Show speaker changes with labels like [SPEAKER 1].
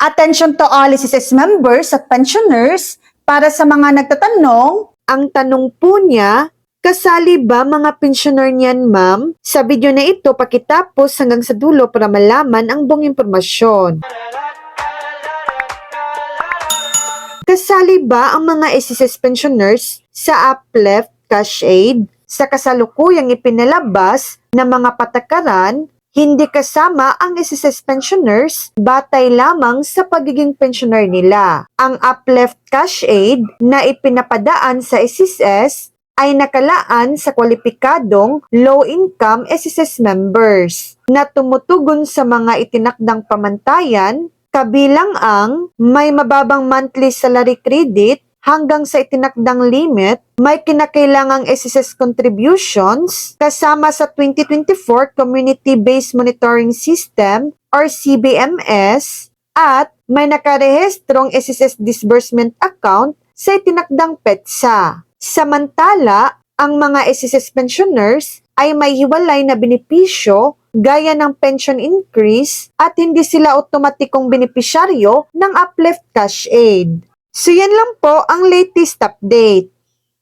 [SPEAKER 1] Attention to all SSS members at pensioners. Para sa mga nagtatanong,
[SPEAKER 2] ang tanong po niya, kasali ba mga pensioner niyan, ma'am? Sa video na ito, pakitapos hanggang sa dulo para malaman ang buong impormasyon. Kasali ba ang mga SSS pensioners sa Uplift Cash Aid? Sa kasalukuyang ipinalabas na mga patakaran, hindi kasama ang SSS pensioners batay lamang sa pagiging pensioner nila. Ang Uplift Cash Aid na ipinapadaan sa SSS ay nakalaan sa kwalipikadong low-income SSS members na tumutugon sa mga itinakdang pamantayan, kabilang ang may mababang monthly salary credit hanggang sa itinakdang limit, may kinakailangang SSS contributions kasama sa 2024 Community-Based Monitoring System or CBMS at may nakarehestrong SSS disbursement account sa itinakdang PETSA. Samantala, ang mga SSS pensioners ay may hiwalay na benepisyo gaya ng pension increase at hindi sila otomatikong benepisyaryo ng Uplift Cash Aid. So yan lang po ang latest update.